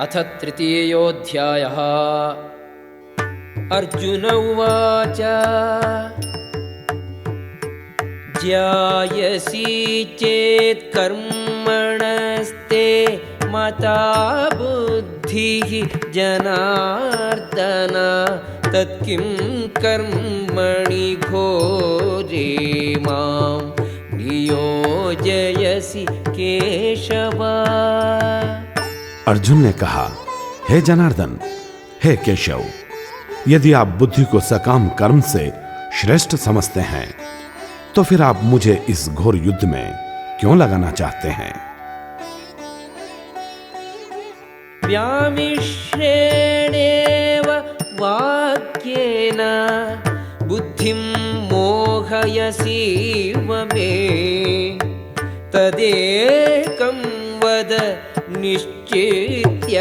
अथ तृतीयोऽध्यायः। अर्जुन उवाच ज्यायसि चेत् कर्मणस्ते मता बुद्धिः जनार्दन तत्किं कर्मणि घोरे मां नियोजयसि केशव। अर्जुन ने कहा, हे जनार्दन, हे केशव, यदि आप बुद्धि को सकाम कर्म से श्रेष्ठ समझते हैं तो फिर आप मुझे इस घोर युद्ध में क्यों लगाना चाहते हैं? व्यामिश्रेणेव वाक्येन बुद्धिं मोहयसीव मे तदेकं वद निश्चित्य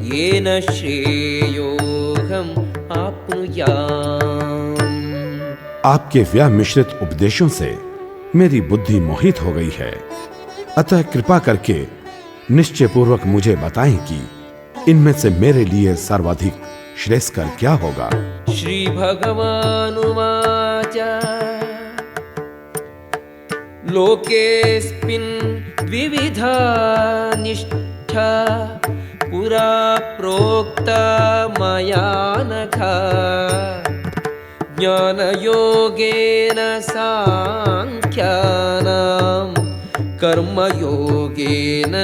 येन श्रेयोऽहम् आप्नुयाम्। आपके व्यामिश्रित उपदेशों से मेरी बुद्धि मोहित हो गई है, अतः कृपा करके निश्चय पूर्वक मुझे बताएं कि इनमें से मेरे लिए सर्वाधिक श्रेयस्कर क्या होगा। श्री भगवानुवाच लोकेऽस्मिन् द्विविधा निष्ठा पुरा प्रोक्ता मया नघ ज्ञानयोगेन सांख्यानां कर्मयोगेन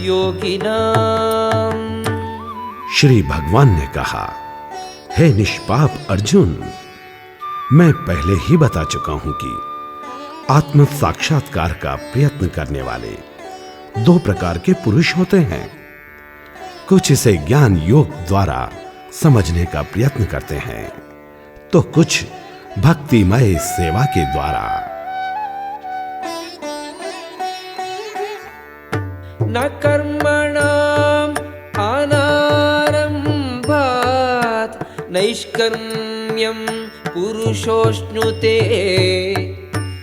योगिनाम्। श्री भगवान ने कहा, हे निष्पाप अर्जुन, मैं पहले ही बता चुका हूं कि आत्म साक्षात्कार का प्रयत्न करने वाले दो प्रकार के पुरुष होते हैं। कुछ इसे ज्ञान योग द्वारा समझने का प्रयत्न करते हैं तो कुछ भक्तिमय सेवा के द्वारा। न कर्मणाम् अनारम्भात् नैष्कर्म्यं पुरुषोऽश्नुते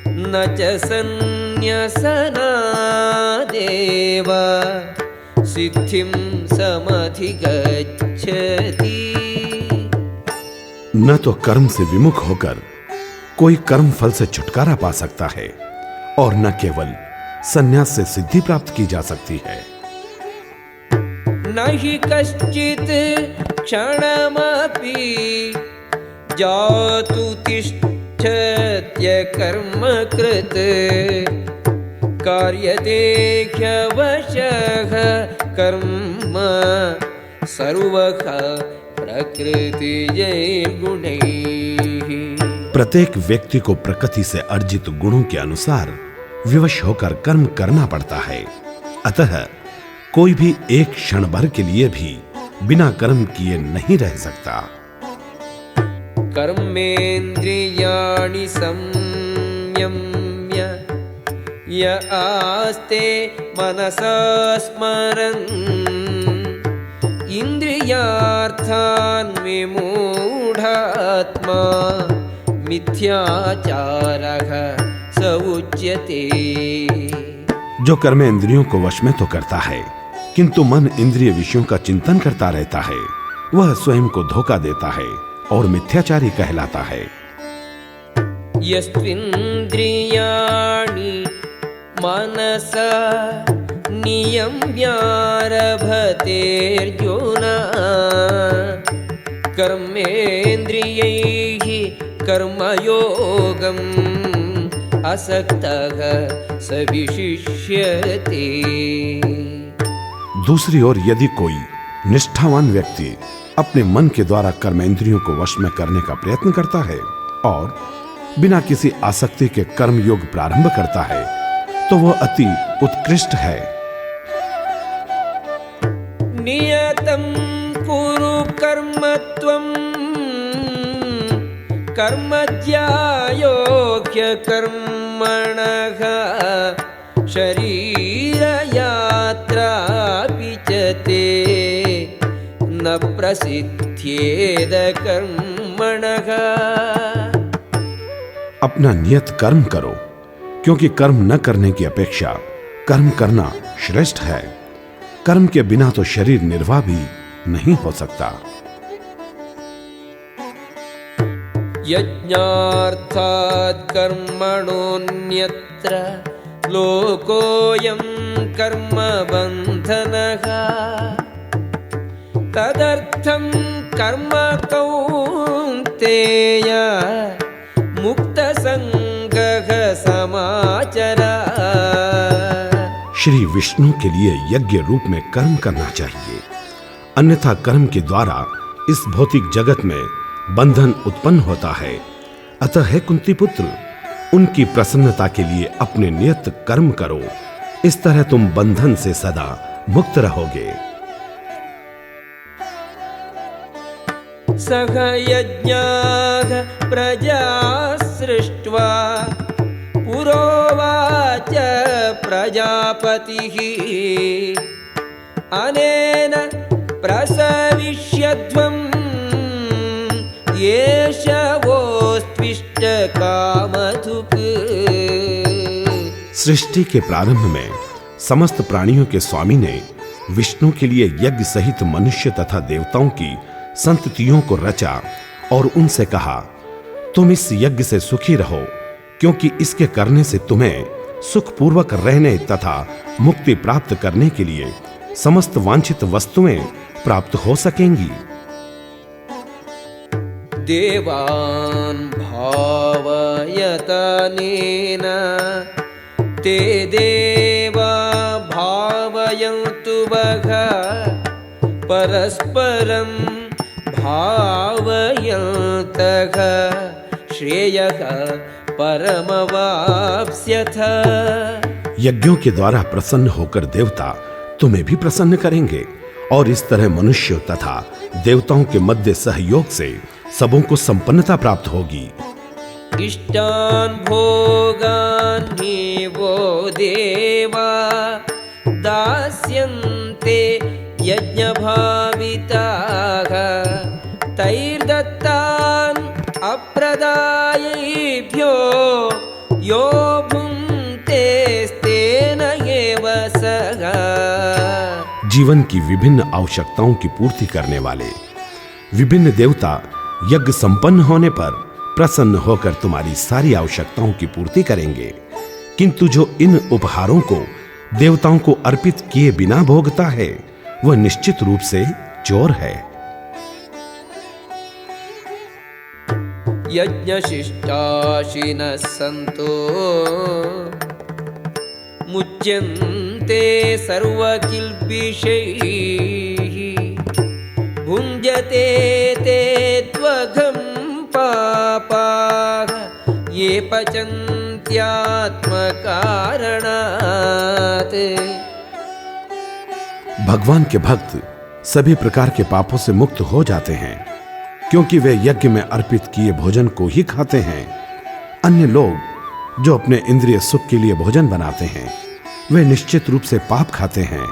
न च सन्न्यसनादेव सिद्धिं समधिगच्छति। न तो कर्म से विमुख होकर कोई कर्म फल से छुटकारा पा सकता है और न केवल संन्यास से सिद्धि प्राप्त की जा सकती है। न हि कश्चित् क्षणमपि जातु तिष्ठत्य कर्म कृत् कार्यते ह्यवशः कर्म सर्वः प्रकृतिजैर्गुणैः। प्रत्येक व्यक्ति को प्रकृति से अर्जित गुणों के अनुसार विवश होकर कर्म करना पड़ता है, अतः कोई भी एक क्षण भर के लिए भी बिना कर्म किए नहीं रह सकता। कर्मेन्द्रियाणि संयम्य य आस्ते मनसा स्मरन् इन्द्रियार्थान् विमूढात्मा मिथ्याचारः स उच्यते। जो कर्म इंद्रियों को वश में तो करता है किंतु मन इंद्रिय विषयों का चिंतन करता रहता है, वह स्वयं को धोखा देता है और मिथ्याचारी कहलाता है। यस्त्विन्द्रियाणि मनसा नियम्यारभतेऽर्जुन कर्मेन्द्रियैः कर्मयोगम् असक्तः स विशिष्यते। दूसरी ओर यदि कोई निष्ठावान व्यक्ति अपने मन के द्वारा कर्मेंद्रियों को वश में करने का प्रयत्न करता है और बिना किसी आसक्ति के कर्म योग प्रारंभ करता है तो वह अति उत्कृष्ट है। नियतं कुरु कर्म त्वं कर्म ज्यायो ह्यकर्मणः शरीरयात्रापि च ते न प्रसिद्ध्येद कर्मणः। अपना नियत कर्म करो, क्योंकि कर्म न करने की अपेक्षा कर्म करना श्रेष्ठ है। कर्म के बिना तो शरीर निर्वाह भी नहीं हो सकता। यज्ञार्थात् कर्मणोऽन्यत्र लोकोऽयं कर्म बन्धनः तदर्थं कर्म कौन्तेय मुक्तसंगः समाचर। श्री विष्णु के लिए यज्ञ रूप में कर्म करना चाहिए, अन्यथा कर्म के द्वारा इस भौतिक जगत में बंधन उत्पन्न होता है। अतः है कुंती पुत्र, उनकी प्रसन्नता के लिए अपने नियत कर्म करो, इस तरह तुम बंधन से सदा मुक्त रहोगे। सह यज्ञाः प्रजा सृष्ट्वा पुरोवाच प्रजापतिः अनेन प्रसविष्यध्वम् एष वोस्त्विष्ट कामधुक्। सृष्टि के प्रारंभ में समस्त प्राणियों के स्वामी ने विष्णु के लिए यज्ञ सहित मनुष्य तथा देवताओं की संततियों को रचा और उनसे कहा, तुम इस यज्ञ से सुखी रहो, क्योंकि इसके करने से तुम्हें सुखपूर्वक रहने तथा मुक्ति प्राप्त करने के लिए समस्त वांछित वस्तुएं प्राप्त हो सकेंगी। देवान् भावयतनेन ते देवा भावयन्तु वः परस्परं भावयन्तः श्रेयः परमवाप्स्यथ। यज्ञों के द्वारा प्रसन्न होकर देवता तुम्हें भी प्रसन्न करेंगे और इस तरह मनुष्य तथा देवताओं के मध्य सहयोग से सबों को संपन्नता प्राप्त होगी। इष्टान् भोगान् हि वो देवा दास्यन्ते यज्ञभाविताः तैर्दत्तान् अप्रदायैभ्यो यो भुङ्क्तेस्तेन एव सः। जीवन की विभिन्न आवश्यकताओं की पूर्ति करने वाले विभिन्न देवता यज्ञ संपन्न होने पर प्रसन्न होकर तुम्हारी सारी आवश्यकताओं की पूर्ति करेंगे, किंतु जो इन उपहारों को देवताओं को अर्पित किए बिना भोगता है वह निश्चित रूप से चोर है। यज्ञशिष्टाशिनः सन्तो मुच्यन्ते सर्वकिल्बिषैः भुञ्जते ते त्वघं पापाः ये पचन्त्यात्मकारणात्। भगवान के भक्त सभी प्रकार के पापों से मुक्त हो जाते हैं, क्योंकि वे यज्ञ में अर्पित किए भोजन को ही खाते हैं। अन्य लोग जो अपने इंद्रिय सुख के लिए भोजन बनाते हैं वे निश्चित रूप से पाप खाते हैं।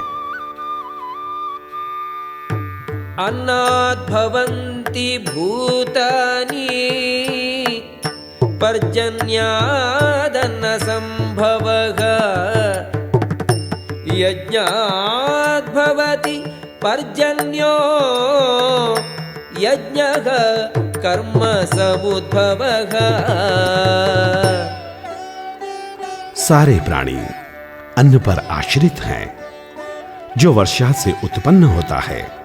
अन्नात् भवन्ति भूतानि पर्जन्यादन्नसम्भवः यज्ञात् भवति पर्जन्यो यज्ञः कर्म समुद्भवः। सारे प्राणी अन्न पर आश्रित हैं, जो वर्षा से उत्पन्न होता है।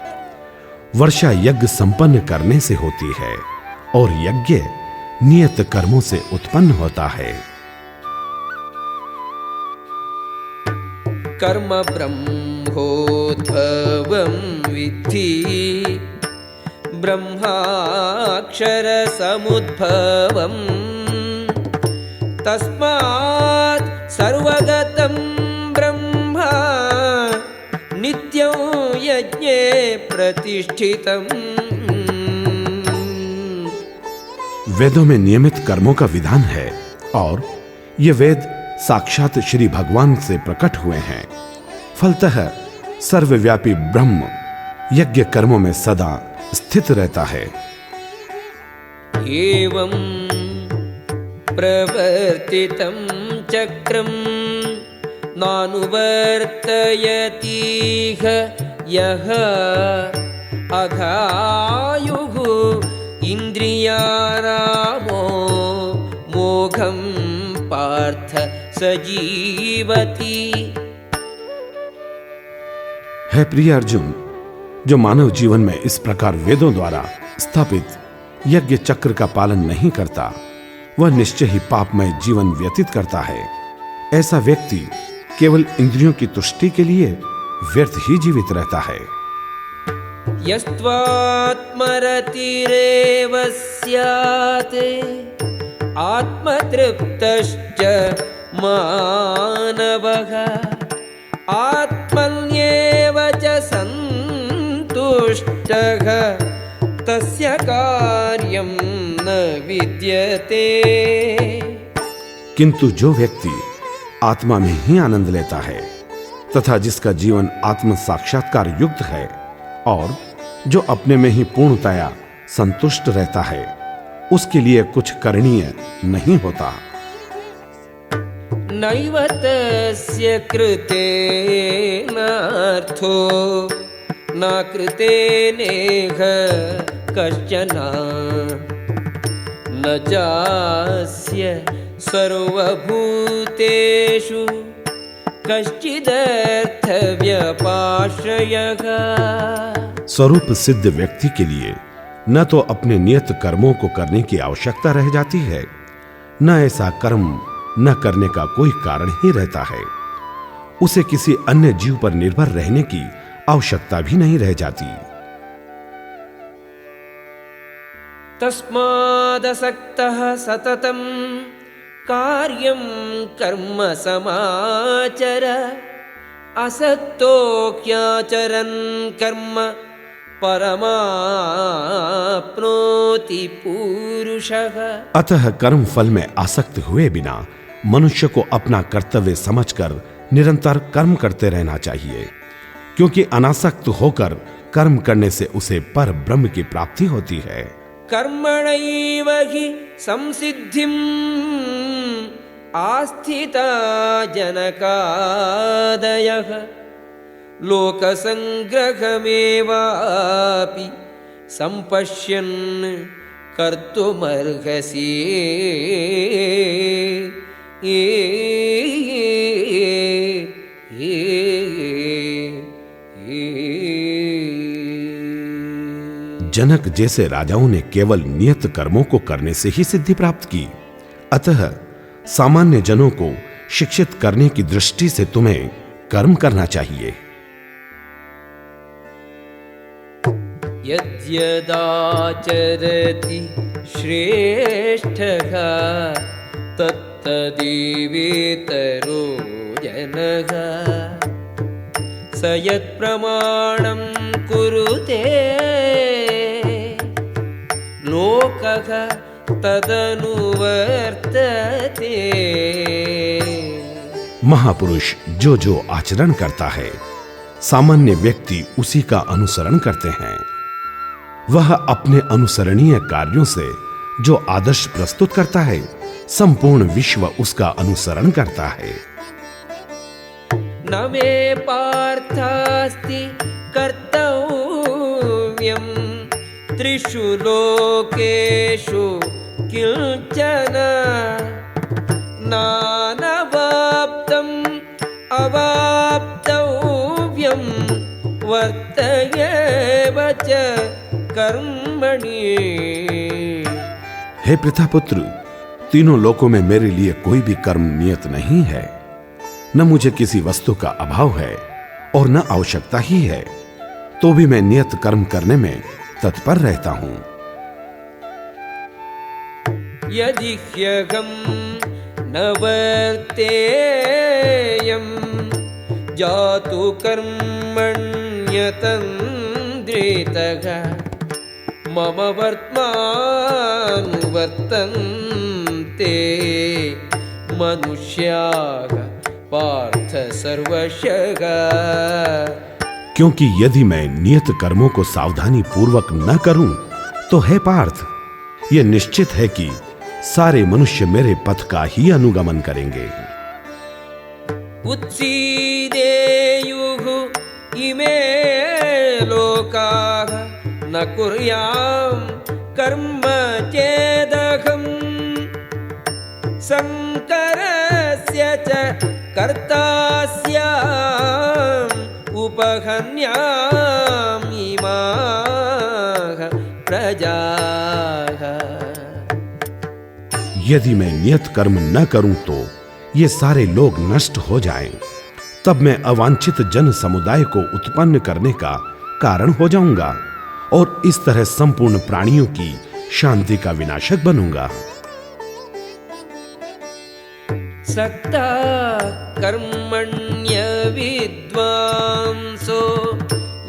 वर्षा यज्ञ संपन्न करने से होती है और यज्ञ नियत कर्मों से उत्पन्न होता है। कर्म ब्रह्मोद्भवं विद्धि ब्रह्माक्षर समुद्भवम् तस्मात् सर्वगतं ब्रह्मा नित्यं यज्ञे प्रतिष्ठितम्। वेदों में नियमित कर्मों का विधान है और ये वेद साक्षात श्री भगवान से प्रकट हुए हैं। फलतः सर्वव्यापी ब्रह्म यज्ञ कर्मों में सदा स्थित रहता है। एवं प्रवर्तितं चक्रं नानुवर्तयतीह यः अघायुः इन्द्रियारामो मोघं पार्थ सजीवति। है प्रिय अर्जुन, जो मानव जीवन में इस प्रकार वेदों द्वारा स्थापित यज्ञ चक्र का पालन नहीं करता, वह निश्चय ही पापमय जीवन व्यतीत करता है। ऐसा व्यक्ति केवल इंद्रियों की तुष्टि के लिए व्यर्थ ही जीवित रहता है। यस्त्वात्मरतिरेव स्यात् आत्मतृप्तश्च मानवः आत्मन्येव च सन्तुष्टः तस्य कार्यं न विद्यते। किंतु जो व्यक्ति आत्मा में ही आनंद लेता है तथा जिसका जीवन आत्म साक्षात्कार युक्त है और जो अपने में ही पूर्णतया संतुष्ट रहता है, उसके लिए कुछ करणीय नहीं होता। नैव तस्य कृतेनार्थो न कृतेनेह कश्चन न चास्य सर्वभूतेषु कश्चिदर्थव्यपाश्रयः। स्वरूप सिद्ध व्यक्ति के लिए न तो अपने नियत कर्मों को करने की आवश्यकता रह जाती है, न ऐसा कर्म न करने का कोई कारण ही रहता है। उसे किसी अन्य जीव पर निर्भर रहने की आवश्यकता भी नहीं रह जाती। तस्मादसक्तः सततं कार्यं कर्म समाचर असक्तो ह्याचरन् कर्म परमाप्नोति पुरुषः। अतः कर्म फल में आसक्त हुए बिना मनुष्य को अपना कर्तव्य समझकर निरंतर कर्म करते रहना चाहिए, क्योंकि अनासक्त होकर कर्म करने से उसे पर ब्रह्म की प्राप्ति होती है। कर्मणैव हि संसिद्धिम् आस्थिता जनकादयः लोकसंग्रहमेवापि संपश्यन् कर्तुमर्हसि। जनक जैसे राजाओं ने केवल नियत कर्मों को करने से ही सिद्धि प्राप्त की, अतः सामान्य जनों को शिक्षित करने की दृष्टि से तुम्हें कर्म करना चाहिए। यद्यदाचरति श्रेष्ठः तत्तदेवेतरो जनः स यत्प्रमाणं कुरुते लोकः तदनुवर्तते। महापुरुष जो जो आचरण करता है, सामान्य व्यक्ति उसी का अनुसरण करते हैं। वह अपने अनुसरणीय कार्यों से जो आदर्श प्रस्तुत करता है, संपूर्ण विश्व उसका अनुसरण करता है। न मे पार्थास्ति कर्तव्यम् त्रिषु लोकेषु किंचन नानवाप्तम् अवाप्तव्यम् वर्तयेव च कर्मणि। हे प्रथापुत्र, तीनों लोकों में मेरे लिए कोई भी कर्म नियत नहीं है। न मुझे किसी वस्तु का अभाव है और न आवश्यकता ही है, तो भी मैं नियत कर्म करने में तत्पर रहता हूं। यदि ह्यहं न वर्तेयं जातु कर्मण्यतन्द्रितः मम वर्त्मानुवर्तन्ते मनुष्याः पार्थ सर्वशः। क्योंकि यदि मैं नियत कर्मों को सावधानी पूर्वक न करूं, तो हे पार्थ, यह निश्चित है कि सारे मनुष्य मेरे पथ का ही अनुगमन करेंगे। उत्सीदेयुः इमे लोकाः न कुर्यां कर्म चेदहम् शङ्करस्य च कर्ता स्याम् उपहन्यामिमाः प्रजाः। यदि मैं नियत कर्म न करूं तो ये सारे लोग नष्ट हो जाएं, तब मैं अवांछित जन समुदाय को उत्पन्न करने का कारण हो जाऊंगा और इस तरह संपूर्ण प्राणियों की शांति का विनाशक बनूंगा। सक्ता कर्मण्य विद्वांसो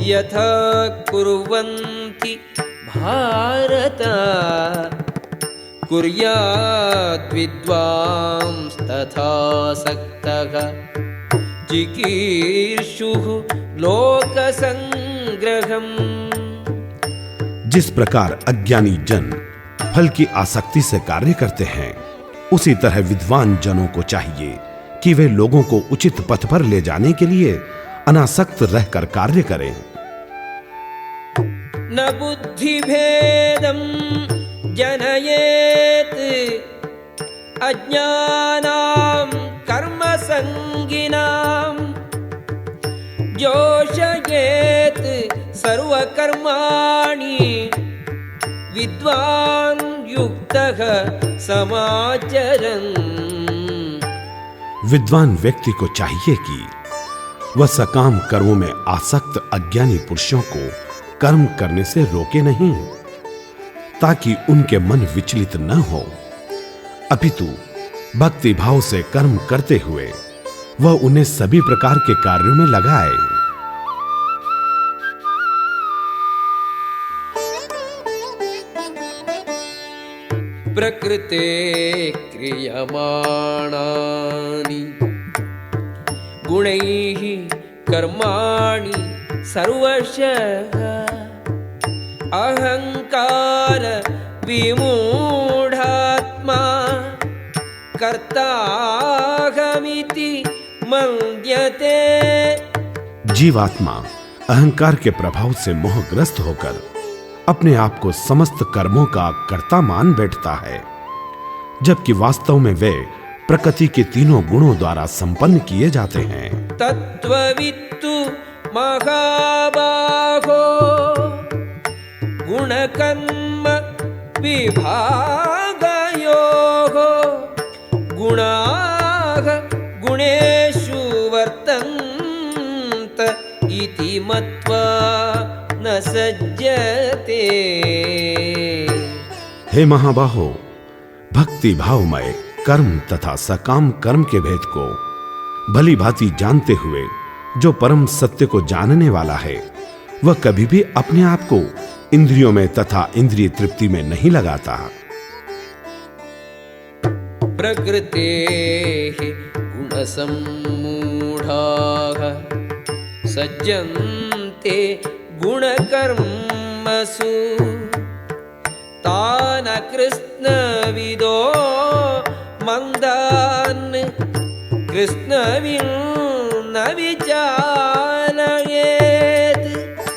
यथा कुर्वन्ति भारत कुर्यात् विद्वांस्तथा सक्तः चिकीर्षुः लोकसंग्रहम्। जिस प्रकार अज्ञानी जन फल की आसक्ति से कार्य करते हैं, उसी तरह विद्वान जनों को चाहिए कि वे लोगों को उचित पथ पर ले जाने के लिए अनासक्त रहकर कार्य करें। न बुद्धिभेदं जनयेत् अज्ञानां कर्मसंगिनां जोषयेत् सर्वकर्माणि विद्वान् युक्तः समाचरन्। विद्वान व्यक्ति को चाहिए कि वह सकाम कर्मों में आसक्त अज्ञानी पुरुषों को कर्म करने से रोके नहीं, ताकि उनके मन विचलित न हो, अपितु भक्ति भाव से कर्म करते हुए वह उन्हें सभी प्रकार के कार्यों में लगाए। प्रकृते क्रियमाणानि गुणैः कर्माणि सर्वशः अहंकार विमूढ़ात्मा कर्ताहमिति मन्यते। जीवात्मा अहंकार के प्रभाव से मोहग्रस्त होकर अपने आप को समस्त कर्मों का कर्ता मान बैठता है, जबकि वास्तव में वे प्रकृति के तीनों गुणों द्वारा संपन्न किए जाते हैं। तत्त्ववित्तु महाबाहो गुणकर्म विभागयोः गुणाः गुणेषु वर्तन्त इति मत्वा न सज्जते। हे महाबाहो, भक्ति भावमय कर्म तथा सकाम कर्म के भेद को भली भांति जानते हुए जो परम सत्य को जानने वाला है, वह कभी भी अपने आप को इंद्रियों में तथा इंद्रिय तृप्ति में नहीं लगाता। प्रकृतेः गुणसम्मूढाः सज्जन्ते गुणकर्मसु तान् कृष्णविदो मंदान् कृष्णविन् न विचालयेत्।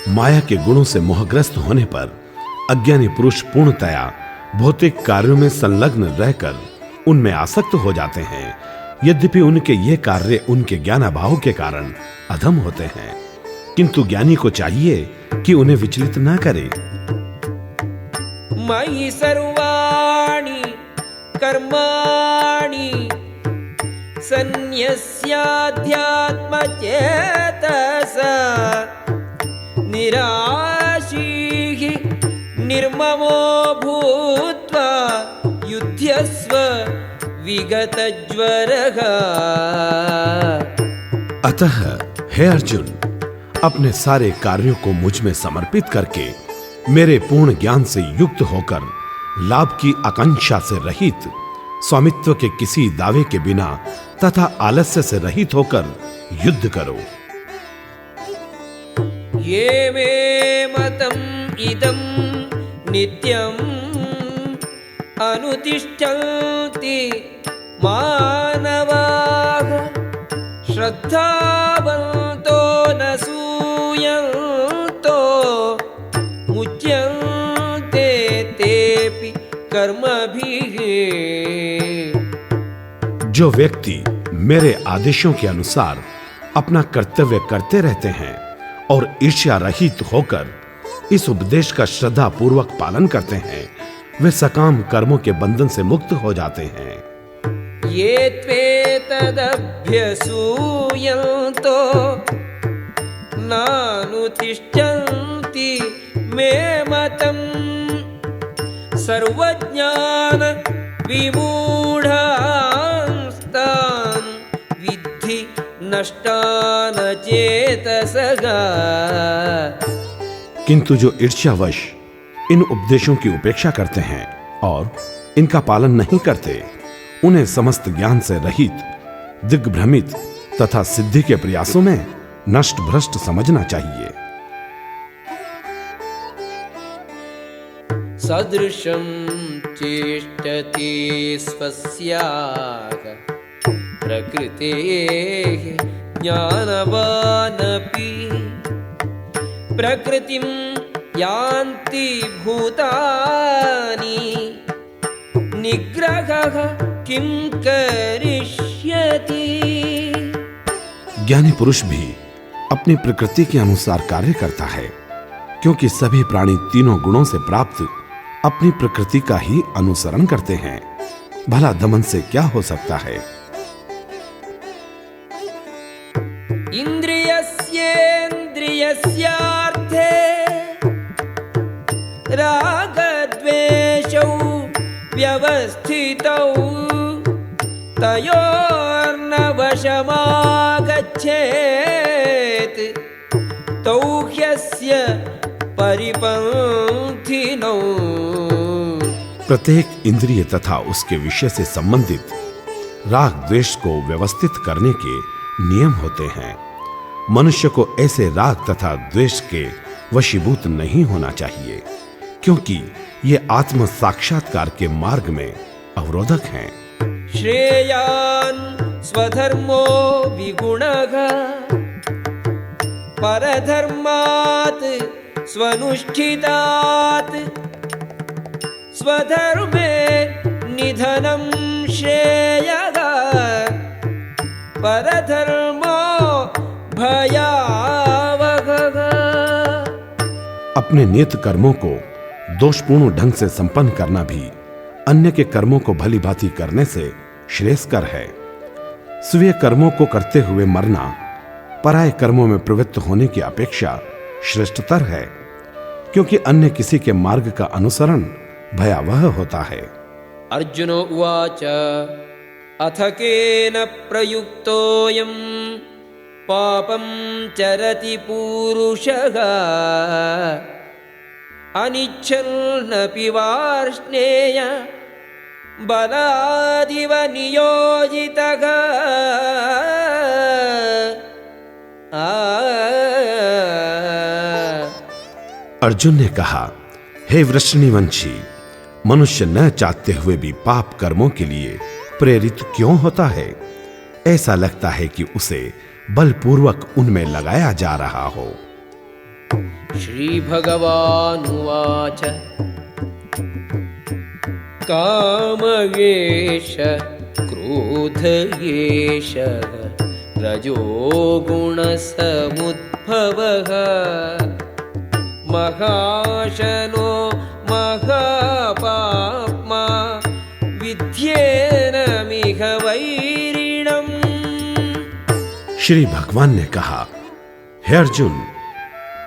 माया के गुणों से मोहग्रस्त होने पर अज्ञानी पुरुष पूर्णतया भौतिक कार्यों में संलग्न रहकर उनमें आसक्त हो जाते हैं, यद्यपि उनके ये कार्य उनके ज्ञानाभाव के कारण अधम होते हैं, किंतु ज्ञानी को चाहिए कि उन्हें विचलित न करे। मयि सर्वाणि कर्माणि सन्न्यस्याध्यात्मचेतसा निराशीः निर्ममो भूत्वा युध्यस्व विगतज्वरः। अतः हे अर्जुन, अपने सारे कार्यों को मुझ में समर्पित करके मेरे पूर्ण ज्ञान से युक्त होकर लाभ की आकांक्षा से रहित, स्वामित्व के किसी दावे के बिना तथा आलस्य से रहित होकर युद्ध करो। ये मे मतम् इदं नित्यम् अनुतिष्ठन्ति मानवाः श्रद्धावन्तो न सूयन्तो मुच्यन्ते तेऽपि कर्मभिः। जो व्यक्ति मेरे आदेशों के अनुसार अपना कर्तव्य करते रहते हैं और ईर्ष्या रहित होकर इस उपदेश का श्रद्धा पूर्वक पालन करते हैं, वे सकाम कर्मों के बंधन से मुक्त हो जाते हैं। ये त्वेतदभ्यसूयन्तो नानुतिष्ठन्ति मे मतम् सर्वज्ञान विमूढांस्तान् विद्धि नष्टान चेतसगा। किंतु जो ईर्ष्यावश इन उपदेशों की उपेक्षा करते हैं और इनका पालन नहीं करते, उन्हें समस्त ज्ञान से रहित, दिग्भ्रमित तथा सिद्धि के प्रयासों में नष्ट भ्रष्ट समझना चाहिए। सदृशं चेष्टते स्वस्याः प्रकृतेः ज्ञानवानपि प्रकृतिं यान्ति भूतानि निग्रहः किं करिष्यति। ज्ञानी पुरुष भी अपनी प्रकृति के अनुसार कार्य करता है, क्योंकि सभी प्राणी तीनों गुणों से प्राप्त अपनी प्रकृति का ही अनुसरण करते हैं। भला दमन से क्या हो सकता है। इंद्रियस्येन्द्रियस्यार्थे रागद्वेषौ व्यवस्थितौ तयोर्न वशमागच्छेत् तौ ह्यस्य परिपन्थिनौ। प्रत्येक इंद्रिय तथा उसके विषय से संबंधित राग द्वेष को व्यवस्थित करने के नियम होते हैं। मनुष्य को ऐसे राग तथा द्वेष के वशीभूत नहीं होना चाहिए, क्योंकि ये आत्म साक्षात्कार के मार्ग में अवरोधक हैं। श्रेयान् स्वधर्मो विगुणः परधर्मात् स्वनुष्ठितात् स्वधर्मे निधनं श्रेयः परधर्मो भयावहः। अपने नियत कर्मों को दोषपूर्ण ढंग से संपन्न करना भी अन्य के कर्मों को भली भांति करने से श्रेयस्कर है। स्वीय कर्मों को करते हुए मरना पराय कर्मों में प्रवृत्त होने की अपेक्षा श्रेष्ठतर है, क्योंकि अन्य किसी के मार्ग का अनुसरण भयावह होता है। अर्जुन उवाच अथ केन प्रयुक्तोऽयं पापं चरति पूरुषः अनिच्छन्नपि वार्ष्णेय बलादिव नियोजितः। अर्जुन ने कहा, हे वृषणिवंशी, मनुष्य न चाहते हुए भी पाप कर्मों के लिए प्रेरित क्यों होता है? ऐसा लगता है कि उसे बलपूर्वक उनमें लगाया जा रहा हो। श्री भगवानुवाच कामयेष क्रोधयेष रजोगुणसमुद्भवः महाशनो महापाप्मा विद्येनमिह वैरिणम्। श्री भगवान ने कहा, हे अर्जुन,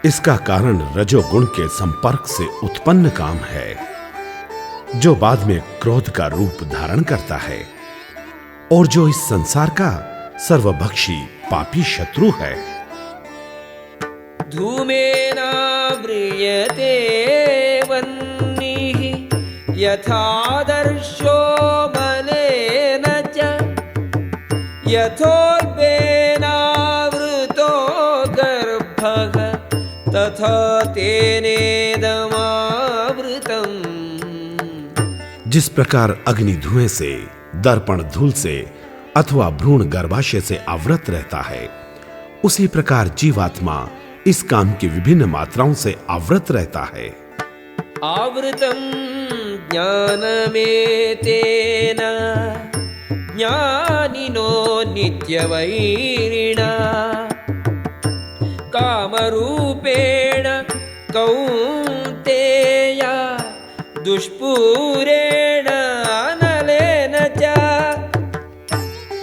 इसका कारण रजोगुण के संपर्क से उत्पन्न काम है, जो बाद में क्रोध का रूप धारण करता है और जो इस संसार का सर्वभक्षी पापी शत्रु है। धूमेनाव्रियते वह्निः यथादर्शो मलेन च यथोल्बेनावृतो गर्भः तथा तेनेदमावृतम्। जिस प्रकार अग्नि धुएं से, दर्पण धूल से अथवा भ्रूण गर्भाशय से आवृत रहता है, उसी प्रकार जीवात्मा इस काम की विभिन्न मात्राओं से आवृत रहता है। आवृतं ज्ञानमेतेन ज्ञानिनो नित्यवैरिणा कामरूपेण कौन्तेय दुष्पूरेण अनलेन च।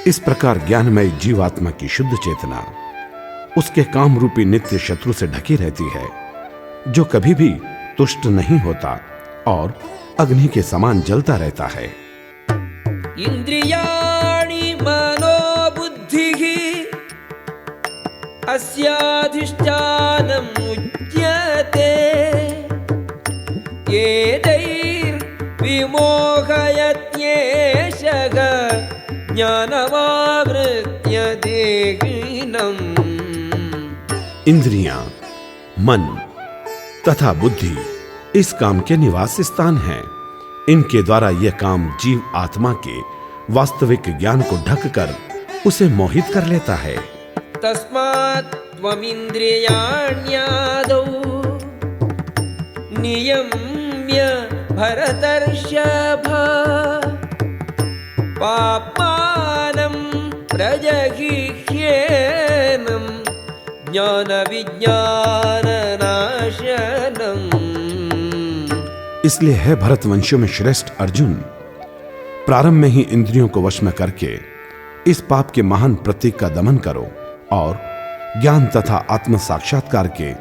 इस प्रकार ज्ञानमय जीवात्मा की शुद्ध चेतना उसके काम रूपी नित्य शत्रु से ढकी रहती है, जो कभी भी तुष्ट नहीं होता और अग्नि के समान जलता रहता है। इंद्रियाणि मनोबुद्धिः अस्याधिष्ठानम् उच्यते एतैर्विमोहयत्येषः ज्ञानमावृत्य देहिनम्। इंद्रियां, मन तथा बुद्धि इस काम के निवास स्थान हैं। इनके द्वारा यह काम जीव आत्मा के वास्तविक ज्ञान को ढककर उसे मोहित कर लेता है। तस्मात् त्वमिन्द्रियाण्यादौ नियम्य भरतर्षभ पाप्मानं प्रजहिह्येनं ज्ञानविज्ञाननाशनम्। इसलिए है भरतवंशियों में श्रेष्ठ अर्जुन, प्रारंभ में ही इंद्रियों को वश में करके इस पाप के महान प्रतीक का दमन करो और ज्ञान तथा आत्म साक्षात्कार के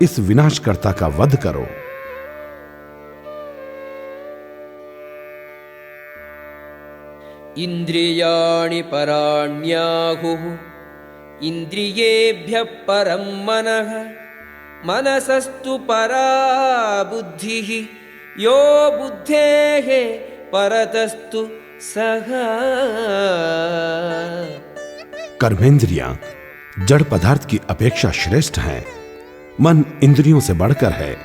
इस विनाशकर्ता का वध करो। इंद्रियाणि पराण्याहुः इंद्रियेभ्यः परं मनः मनसस्तु परा बुद्धिः यो बुद्धेः परतस्तु सः। कर्मेंद्रियां जड़ पदार्थ की अपेक्षा श्रेष्ठ हैं। मन इंद्रियों से बढ़कर है,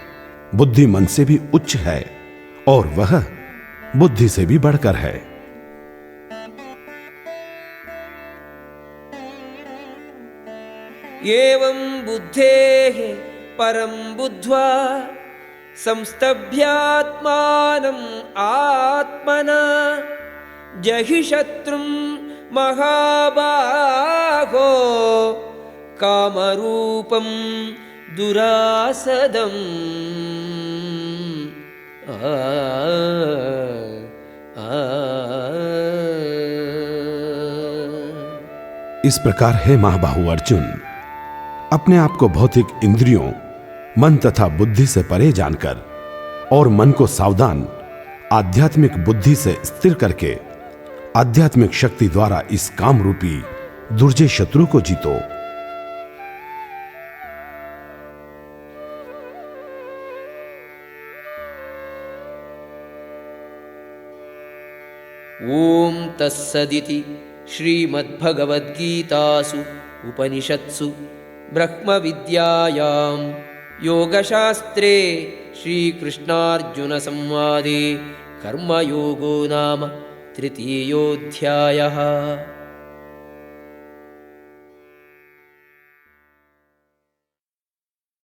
बुद्धि मन से भी उच्च है और वह बुद्धि से भी बढ़कर है। एवं बुद्धेः परं बुद्ध्वा संस्तभ्यात्मानम् आत्मना जहि शत्रुं महाबाहो कामरूपं दुरासदम्। इस प्रकार है महाबाहु अर्जुन, अपने आप को भौतिक इंद्रियों, मन तथा बुद्धि से परे जानकर और मन को सावधान आध्यात्मिक बुद्धि से स्थिर करके आध्यात्मिक शक्ति द्वारा इस काम रूपी दुर्जय शत्रु को जीतो। ओम तत्सदिति श्रीमद्भगवद्गीतासु उपनिषत्सु ब्रह्मविद्यायां योगशास्त्रे श्रीकृष्णार्जुनसंवादे कर्मयोगो नाम तृतीयोऽध्यायः।